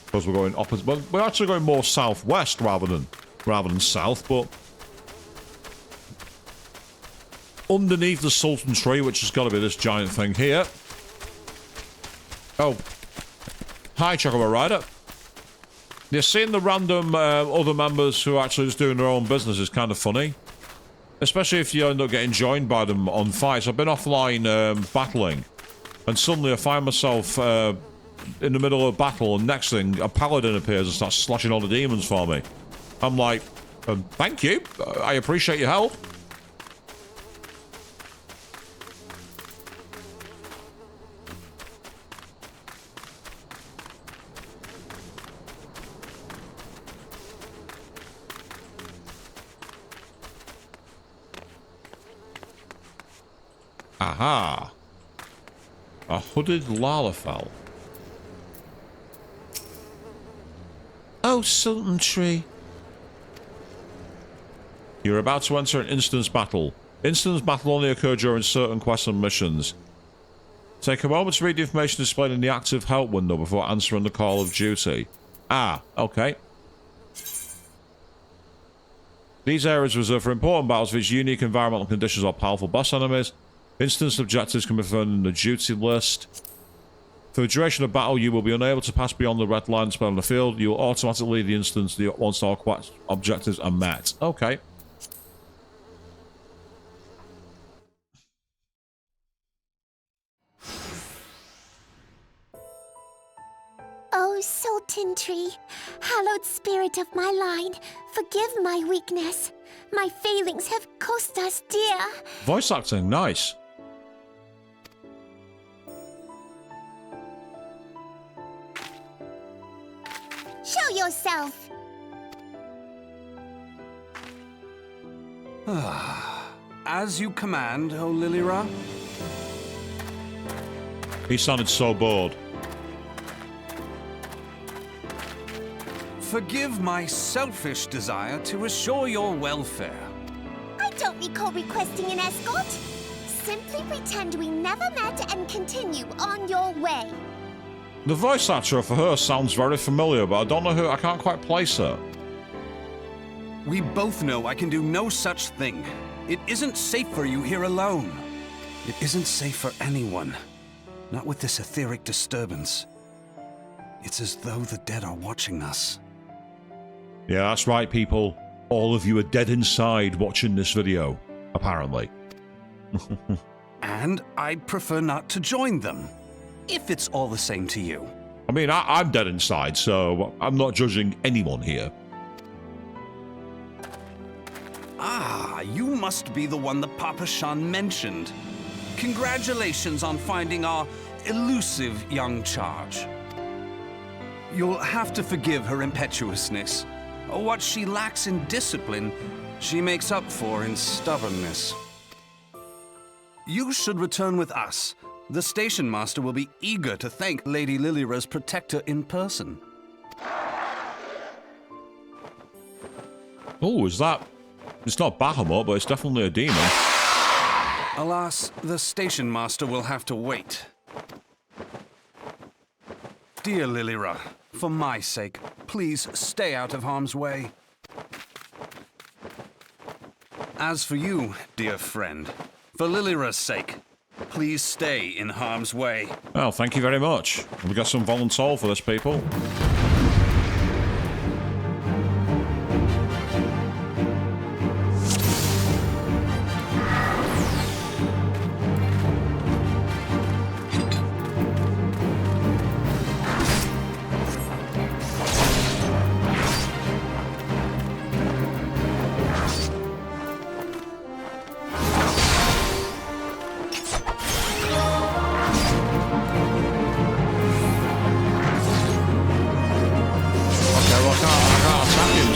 Because we're going opposite. Well, we're actually going more southwest rather than south, but underneath the Sultan Tree, which has got to be this giant thing here. Oh. Hi, Chocobo Rider. You're seeing the random other members who are actually just doing their own business is kind of funny. Especially if you end up getting joined by them on fights. I've been offline battling, and suddenly I find myself in the middle of a battle, and next thing, a paladin appears and starts slashing all the demons for me. I'm like, thank you. I appreciate your help. Aha. A hooded Lalafell. Oh, Sultan Tree. You're about to enter an instance battle. Instance battle only occur during certain quests and missions. Take a moment to read the information displayed in the active help window before answering the call of duty. Ah, okay. These areas reserved for important battles with unique environmental conditions or powerful boss enemies. Instance objectives can be found in the duty list. For the duration of battle, you will be unable to pass beyond the red line displayed on the field. You will automatically leave the instance once all quest objectives are met. Okay. Oh, Sultan Tree, hallowed spirit of my line, forgive my weakness. My failings have cost us dear. Voice acting, nice. Show yourself. As you command, O Lilira. He sounded so bored. Forgive my selfish desire to assure your welfare. I don't recall requesting an escort. Simply pretend we never met and continue on your way. The voice actor for her sounds very familiar, but I don't know who. I can't quite place her. We both know I can do no such thing. It isn't safe for you here alone. It isn't safe for anyone. Not with this etheric disturbance. It's as though the dead are watching us. Yeah, that's right, people. All of you are dead inside watching this video, apparently. And I'd prefer not to join them, if it's all the same to you. I mean, I'm dead inside, so I'm not judging anyone here. Ah, you must be the one that Papa Shan mentioned. Congratulations on finding our elusive young charge. You'll have to forgive her impetuousness. What she lacks in discipline, she makes up for in stubbornness. You should return with us. The station master will be eager to thank Lady Lilira's protector in person. Oh, is that... It's not Bahamut, but it's definitely a demon. Alas, the station master will have to wait. Dear Lilira, for my sake, please stay out of harm's way. As for you, dear friend, for Lilira's sake, please stay in harm's way. Well, thank you very much. We got some volunteer for this, people.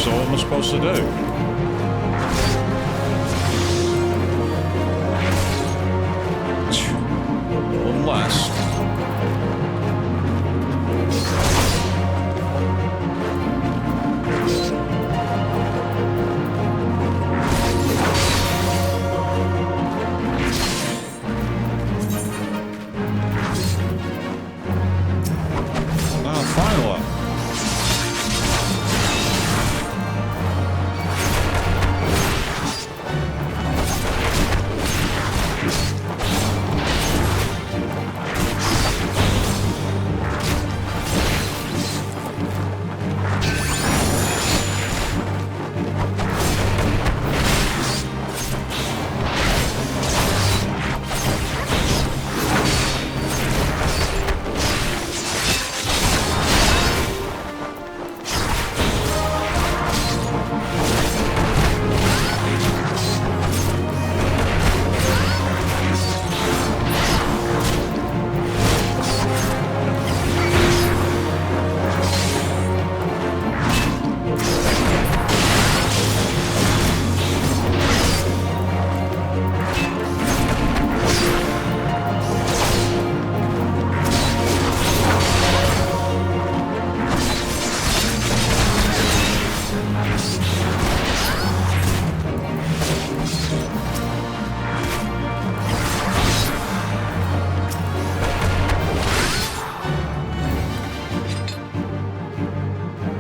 So what am I supposed to do? Unless... finally.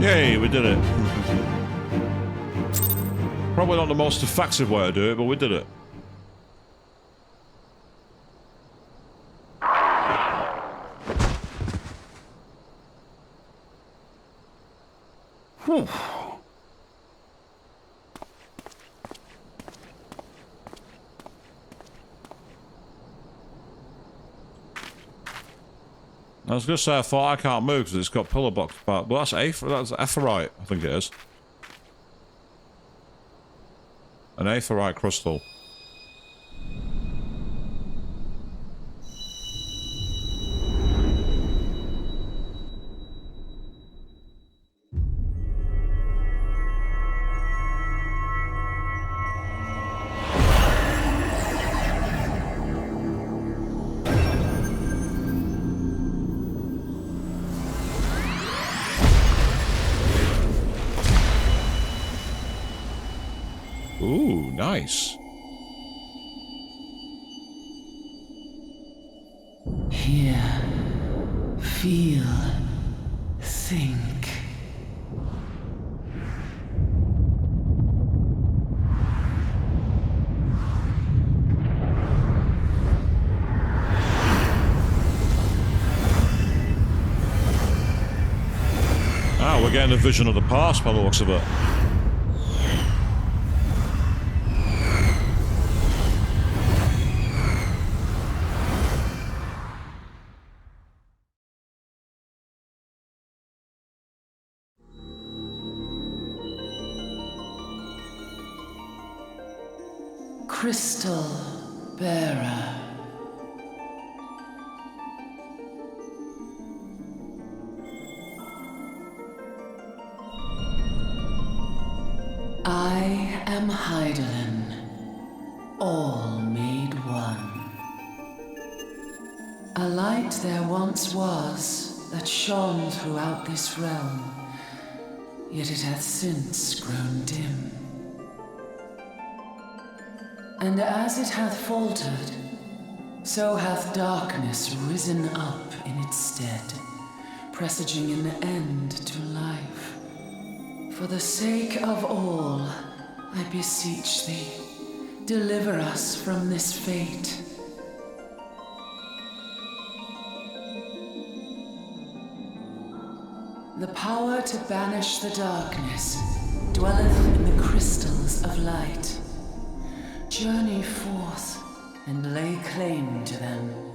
Yay, we did it. Probably not the most effective way to do it, but we did it. Whew. I was going to say I thought I can't move because it's got pillar box back, but that's aetheryte, I think it is. An aetheryte crystal. Ooh, nice. Hear, feel, think. Ah, we're getting a vision of the past by the looks of it. Crystal bearer. I am Heidelin, all made one. A light there once was that shone throughout this realm, yet it hath since grown dim. And as it hath faltered, so hath darkness risen up in its stead, presaging an end to life. For the sake of all, I beseech thee, deliver us from this fate. The power to banish the darkness dwelleth in the crystals of light. Journey forth and lay claim to them.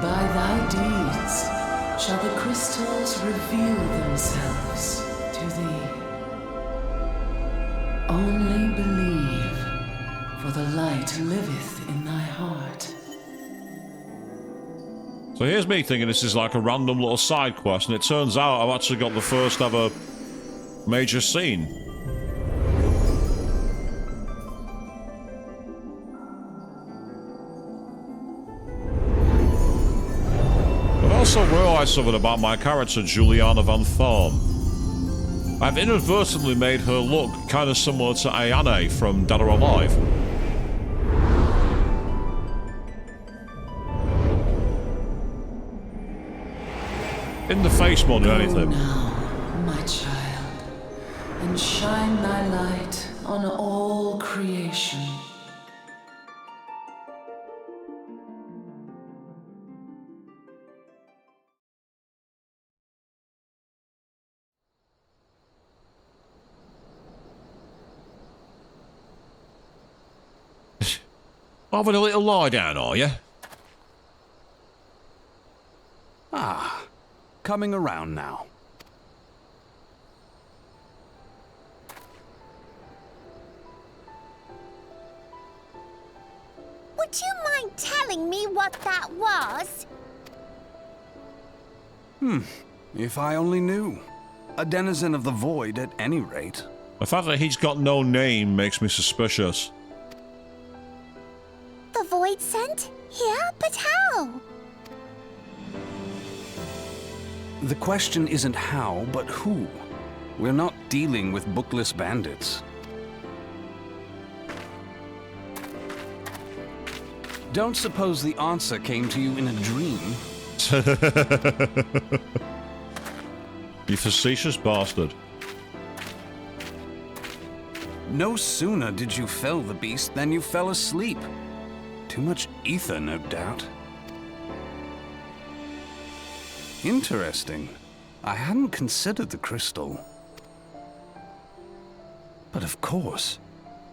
By thy deeds shall the crystals reveal themselves to thee. Only believe, for the light liveth in thy heart. So here's me thinking this is like a random little side quest, and it turns out I've actually got the first ever major scene. I've also realised something about my character, Juliana Van Thorn. I've inadvertently made her look kind of similar to Ayane from Dead or Alive. In the face more than anything. Go now, my child, and shine thy light on all creation. Having a little lie down, are you? Ah, coming around now. Would you mind telling me what that was? If I only knew. A denizen of the void at any rate. The fact that he's got no name makes me suspicious. The void scent? Here? But how? The question isn't how, but who. We're not dealing with bookless bandits. Don't suppose the answer came to you in a dream? You facetious bastard. No sooner did you fell the beast than you fell asleep. Too much ether, no doubt. Interesting. I hadn't considered the crystal. But of course,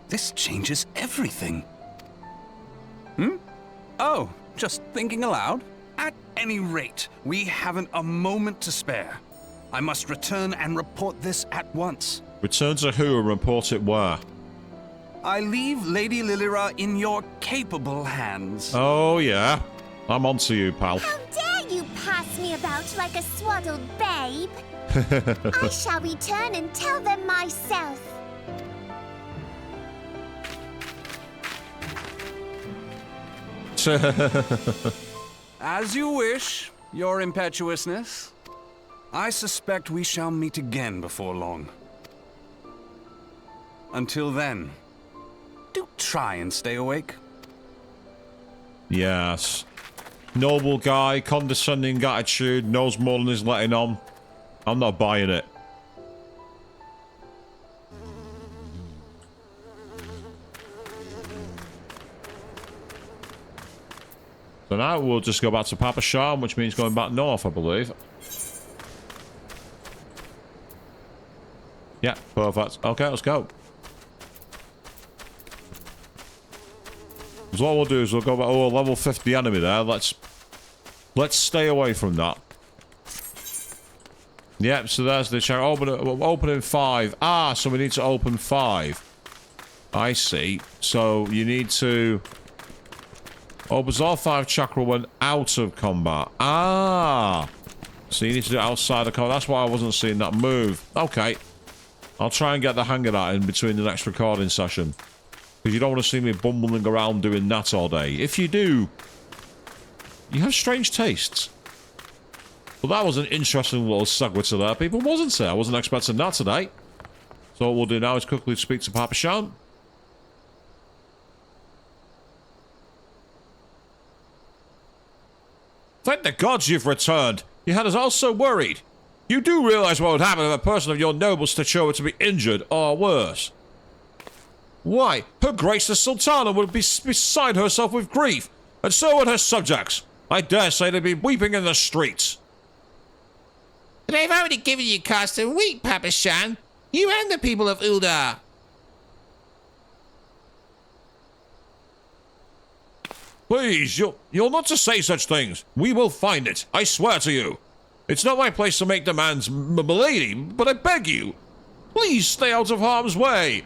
this changes everything. Oh, just thinking aloud? At any rate, we haven't a moment to spare. I must return and report this at once. Return to who and report it where? I leave Lady Lilira in your capable hands. Oh, yeah. I'm onto you, pal. How dare you pass me about like a swaddled babe? I shall return and tell them myself. As you wish, your impetuousness. I suspect we shall meet again before long. Until then, do try and stay awake. Yes. Noble guy, condescending attitude, knows more than he's letting on. I'm not buying it. So now we'll just go back to Papa Shan, which means going back north, I believe. Yeah, perfect. Okay, let's go. So what we'll do is we'll go back. Oh, level 50 enemy there. Let's stay away from that. Yep, so there's the channel. Opening 5. Ah, so we need to open 5. I see. So you need to... Opens all 5 chakra when out of combat. Ah! So you need to do it outside of combat. That's why I wasn't seeing that move. Okay. I'll try and get the hang of that in between the next recording session. Because you don't want to see me bumbling around doing that all day. If you do, you have strange tastes. Well, that was an interesting little segue to there, people, wasn't it? I wasn't expecting that today. So what we'll do now is quickly speak to Papa Shan. Thank the gods you've returned. You had us all so worried. You do realize what would happen if a person of your noble stature were to be injured, or worse. Why, Her Grace the Sultana would be beside herself with grief, and so would her subjects. I dare say they'd be weeping in the streets. They've already given you cause to weep, Papa Shan. You and the people of Uldar. Please, you're not to say such things. We will find it, I swear to you. It's not my place to make demands, milady, but I beg you. Please stay out of harm's way.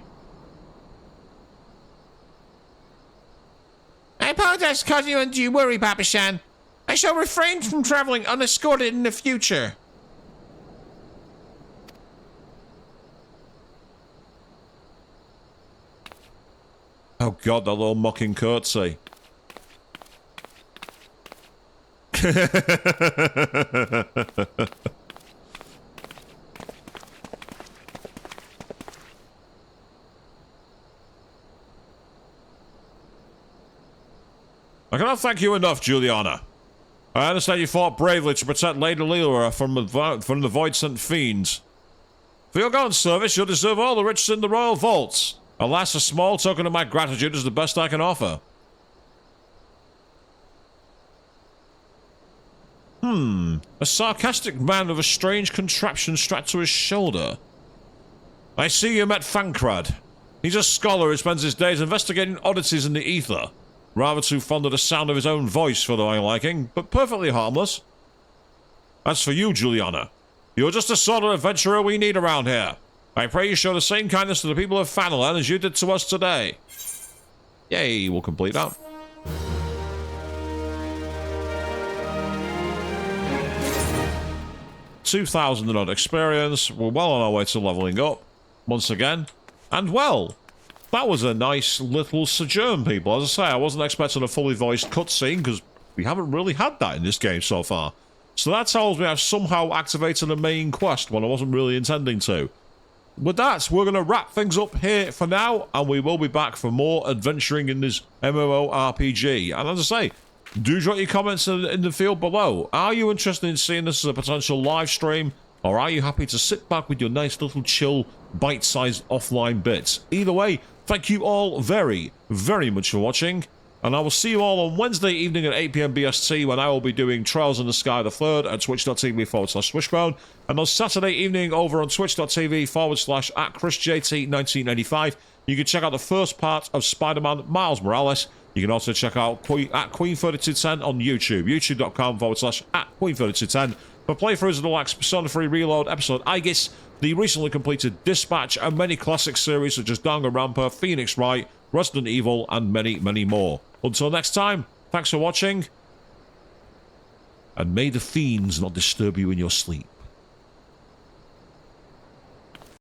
I apologize for causing you undue worry, Papa Shan. I shall refrain from traveling unescorted in the future. Oh god, that little mocking curtsy. I cannot thank you enough, Juliana. I understand you fought bravely to protect Lady Leela from the Void-sent fiends. For your gallant service, you'll deserve all the riches in the royal vaults. Alas, a small token of my gratitude is the best I can offer. A sarcastic man with a strange contraption strapped to his shoulder. I see you met Thankrad. He's a scholar who spends his days investigating oddities in the ether. Rather too fond of the sound of his own voice for my liking, but perfectly harmless. As for you, Juliana, you're just the sort of adventurer we need around here. I pray you show the same kindness to the people of Fanalan as you did to us today. Yay, we'll complete that. $2,000 odd experience. We're well on our way to leveling up once again. And well, that was a nice little sojourn, people. As I say, I wasn't expecting a fully voiced cutscene because we haven't really had that in this game so far. So that tells me I've somehow activated a main quest when I wasn't really intending to. With that, we're going to wrap things up here for now, and we will be back for more adventuring in this MMORPG. And as I say, do drop your comments in the field below. Are you interested in seeing this as a potential live stream, or are you happy to sit back with your nice little chill, bite-sized offline bits? Either way, thank you all very, very much for watching, and I will see you all on Wednesday evening at 8 PM BST when I will be doing Trails in the Sky the 3rd at twitch.tv/Wishbone, and on Saturday evening over on twitch.tv/ChrisJT1985. You can check out the first part of Spider-Man Miles Morales. You can also check out Queen3210 on YouTube, youtube.com/Queen3210 for playthroughs of the likes Persona 3 Reload, Episode Aegis, the recently completed Dispatch, and many classic series such as Danganronpa, Phoenix Wright, Resident Evil, and many, many more. Until next time, thanks for watching, and may the fiends not disturb you in your sleep.